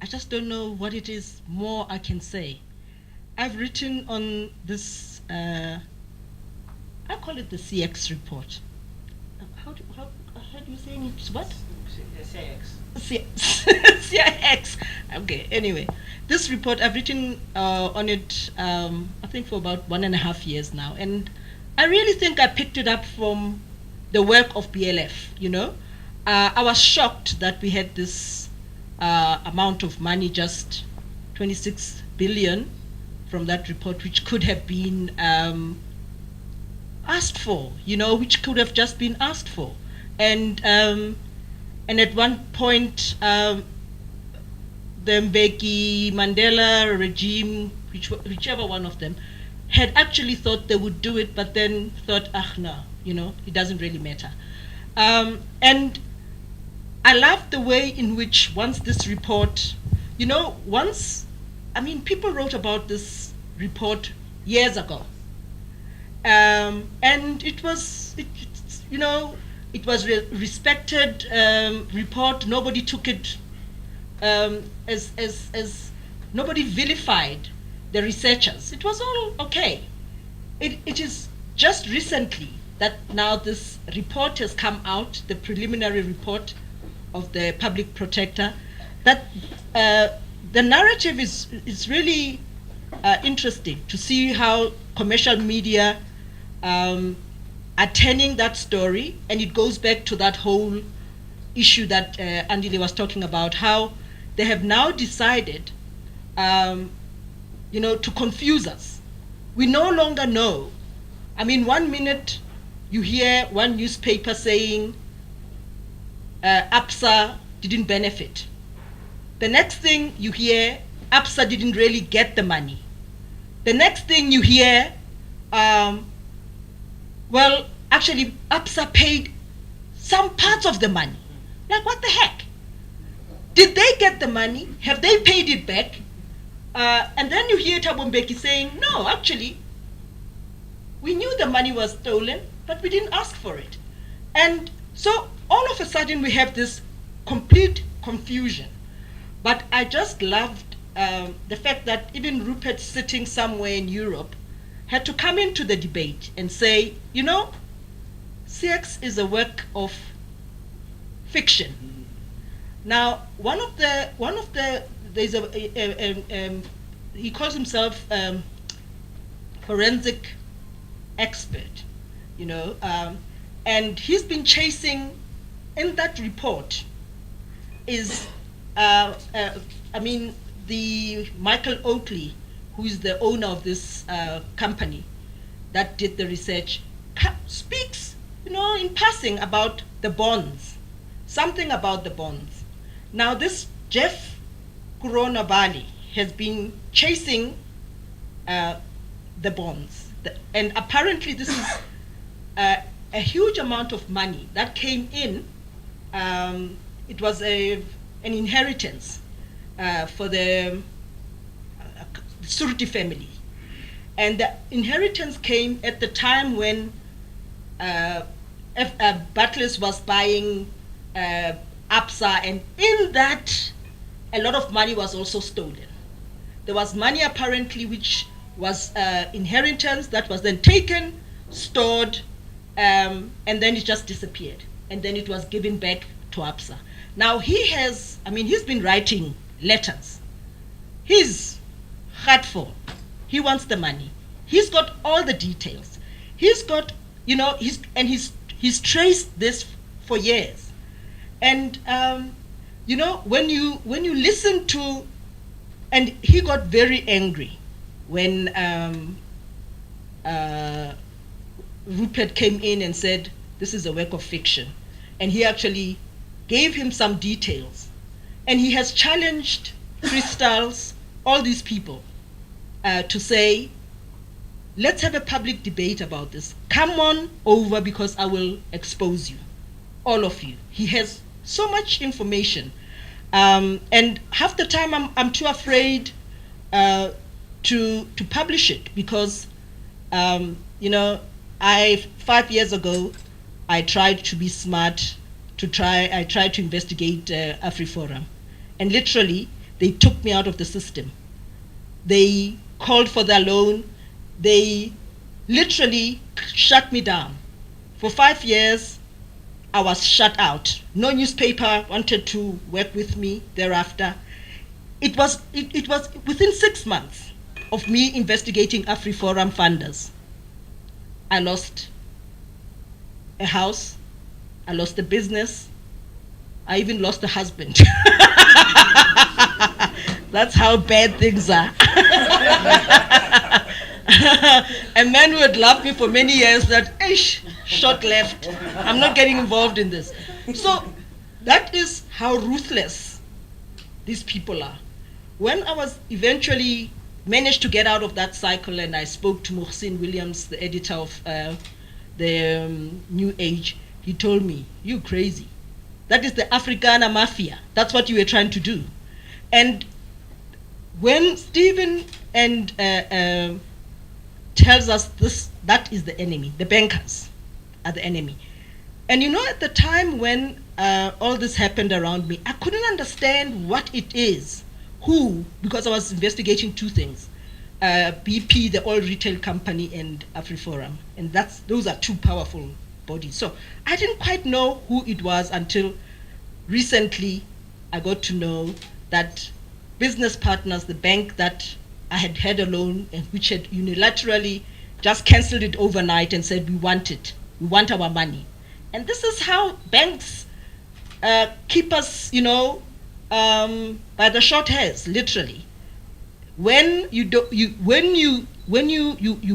I just don't know what it is more I can say. I've written on this, I call it the CX report. How do you say it? What? CX. CIX. Okay, anyway. This report, I've written on it, I think for about 1.5 years now. And I really think I picked it up from the work of BLF, you know. I was shocked that we had this amount of money, just 26 billion from that report, which could have been asked for, you know, which could have just been asked for. And at one point, the Mbeki Mandela regime, whichever one of them, had actually thought they would do it, but then thought, no, you know, it doesn't really matter. And I love the way in which once this report, you know, people wrote about this report years ago. And it was, you know, it was respected report. Nobody took it as nobody vilified the researchers. It was all okay. It is just recently that now this report has come out, the preliminary report of the public protector, that the narrative is really interesting to see how commercial media are turning that story, and it goes back to that whole issue that Andile was talking about, how they have now decided, you know, to confuse us. We no longer know. I mean, 1 minute you hear one newspaper saying APSA didn't benefit. The next thing you hear, APSA didn't really get the money. The next thing you hear, well, actually, APSA paid some parts of the money. Like, what the heck? Did they get the money? Have they paid it back? And then you hear Thabo Mbeki saying, no, actually, we knew the money was stolen, but we didn't ask for it. And so all of a sudden we have this complete confusion. But I just loved the fact that even Rupert, sitting somewhere in Europe, had to come into the debate and say, you know, CX is a work of fiction. Now, there's he calls himself forensic expert, you know, and he's been chasing, in that report is, the Michael Oakley, who is the owner of this company that did the research, speaks, you know, in passing about the bonds, something about the bonds. Now this Jeff Khoabane has been chasing the bonds, and apparently this is a huge amount of money that came in. It was an inheritance for the Surti family. And the inheritance came at the time when Butlers was buying APSA, and in that, a lot of money was also stolen. There was money apparently which was inheritance that was then taken, stored, and then it just disappeared. And then it was given back to APSA. Now he's been writing letters. He's hurtful. He wants the money. He's got all the details. He's got, you know, he's traced this for years. And you know, when you listen to, and he got very angry when Rupert came in and said, this is a work of fiction. And he actually gave him some details. And he has challenged Crystals, all these people, to say, let's have a public debate about this. Come on over, because I will expose you, all of you. He has so much information. And half the time I'm too afraid to publish it, because, you know, 5 years ago, I tried to be smart, I tried to investigate AfriForum. And literally, They took me out of the system. They called for their loan. They literally shut me down. For 5 years, I was shut out. No newspaper wanted to work with me thereafter. It was within 6 months of me investigating AfriForum funders. I lost a house, I lost a business, I even lost a husband. That's how bad things are. A man who had loved me for many years that, short left, I'm not getting involved in this. So that is how ruthless these people are. When I was eventually managed to get out of that cycle, and I spoke to Muhsin Williams, the editor of the New Age, he told me, "You crazy. That is the Afrikaner mafia. That's what you were trying to do." And when Stephen tells us this, that is the enemy. The bankers are the enemy. And at the time when all this happened around me, I couldn't understand what it is. Who, because I was investigating two things, BP, the oil retail company, and AfriForum. And those are two powerful bodies. So I didn't quite know who it was until recently I got to know that Business Partners, the bank that I had a loan, and which had unilaterally just canceled it overnight and said, we want it, we want our money. And this is how banks keep us, by the short hairs, literally. When you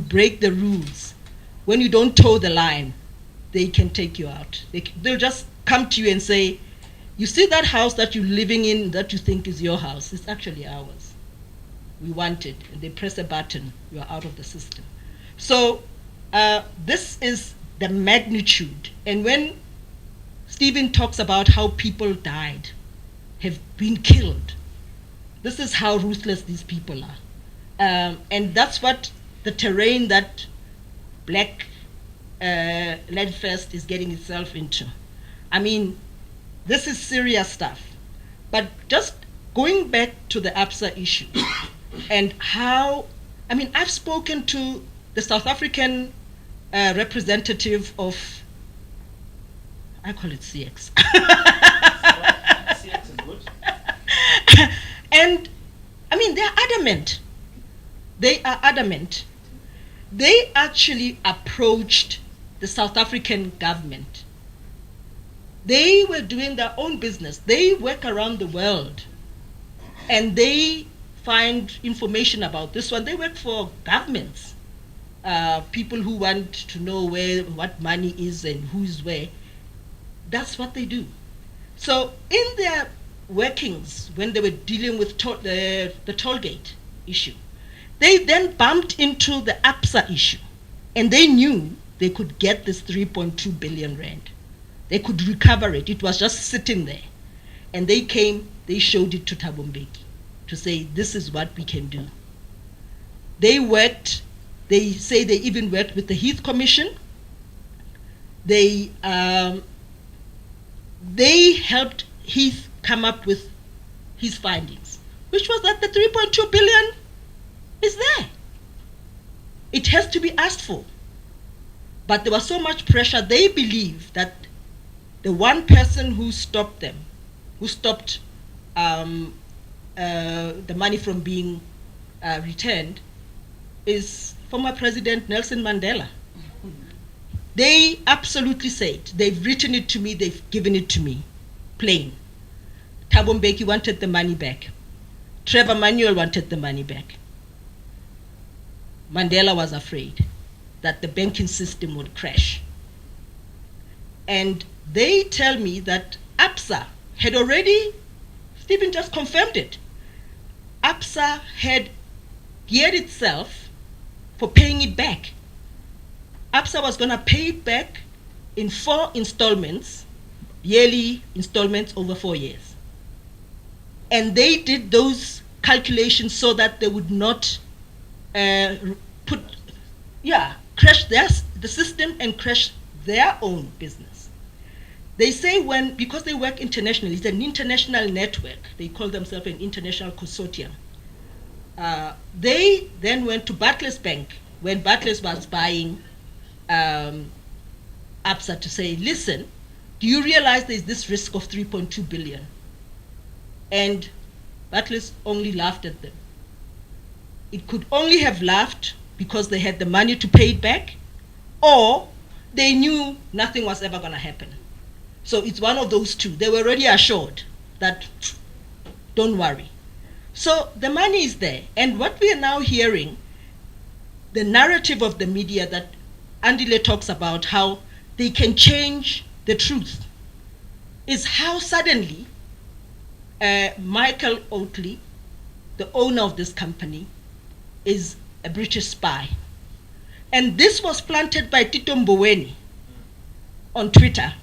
break the rules, when you don't toe the line, they can take you out. They'll just come to you and say, you see that house that you're living in that you think is your house, it's actually ours. We want it. And they press a button, you're out of the system. So this is the magnitude. And when Stephen talks about how people died, have been killed, this is how ruthless these people are. And that's what the terrain that Black Land First is getting itself into. I mean, this is serious stuff. But just going back to the ABSA issue and how, I've spoken to the South African representative of, I call it CX. CX is good. And they're adamant. They are adamant. They actually approached the South African government. They were doing their own business. They work around the world and they find information about this one. They work for governments, people who want to know what money is and who's where. That's what they do. So in their workings, when they were dealing with the toll gate issue, they then bumped into the ABSA issue, and they knew they could get this 3.2 billion rand. They could recover it. It was just sitting there. And they came, they showed it to Thabo Mbeki to say, this is what we can do. They worked, they say they even worked with the Heath Commission. They helped Heath come up with his findings, which was that the 3.2 billion is there. It has to be asked for. But there was so much pressure, they believe that the one person who stopped them, who stopped the money from being returned, is former President Nelson Mandela. They absolutely said, they've written it to me, they've given it to me, plain. Thabo Mbeki wanted the money back. Trevor Manuel wanted the money back. Mandela was afraid that the banking system would crash. And they tell me that ABSA had already, Stephen just confirmed it, ABSA had geared itself for paying it back. ABSA was going to pay it back in 4 installments, yearly installments over 4 years. And they did those calculations so that they would not crash the system and crash their own business. They say because they work internationally, it's an international network. They call themselves an international consortium. They then went to Barclays Bank when Barclays was buying ABSA to say, listen, do you realize there's this risk of 3.2 billion? And Barclays only laughed at them. It could only have laughed because they had the money to pay it back, or they knew nothing was ever going to happen. So it's one of those two. They were already assured that, don't worry. So the money is there. And what we are now hearing, the narrative of the media that Andile talks about, how they can change the truth, is how suddenly Michael Oatley, the owner of this company, is a British spy. And this was planted by Tito Mboweni on Twitter.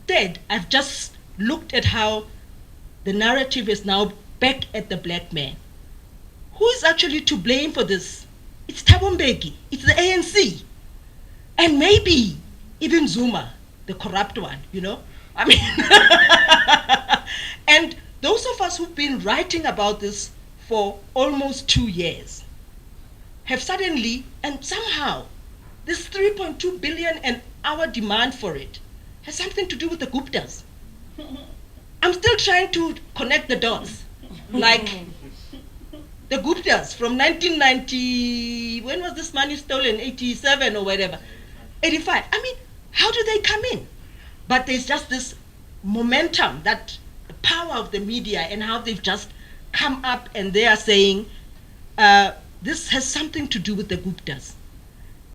Instead, I've just looked at how the narrative is now back at the black man. Who is actually to blame for this? It's Thabo Mbeki, it's the ANC, and maybe even Zuma, the corrupt one, you know? I mean, and those of us who've been writing about this for almost 2 years have suddenly, and somehow, this 3.2 billion and our demand for it has something to do with the Guptas. I'm still trying to connect the dots. Like the Guptas from 1990, when was this money stolen? 87 or whatever, 85. I mean, how do they come in? But there's just this momentum, that the power of the media and how they've just come up and they are saying, this has something to do with the Guptas.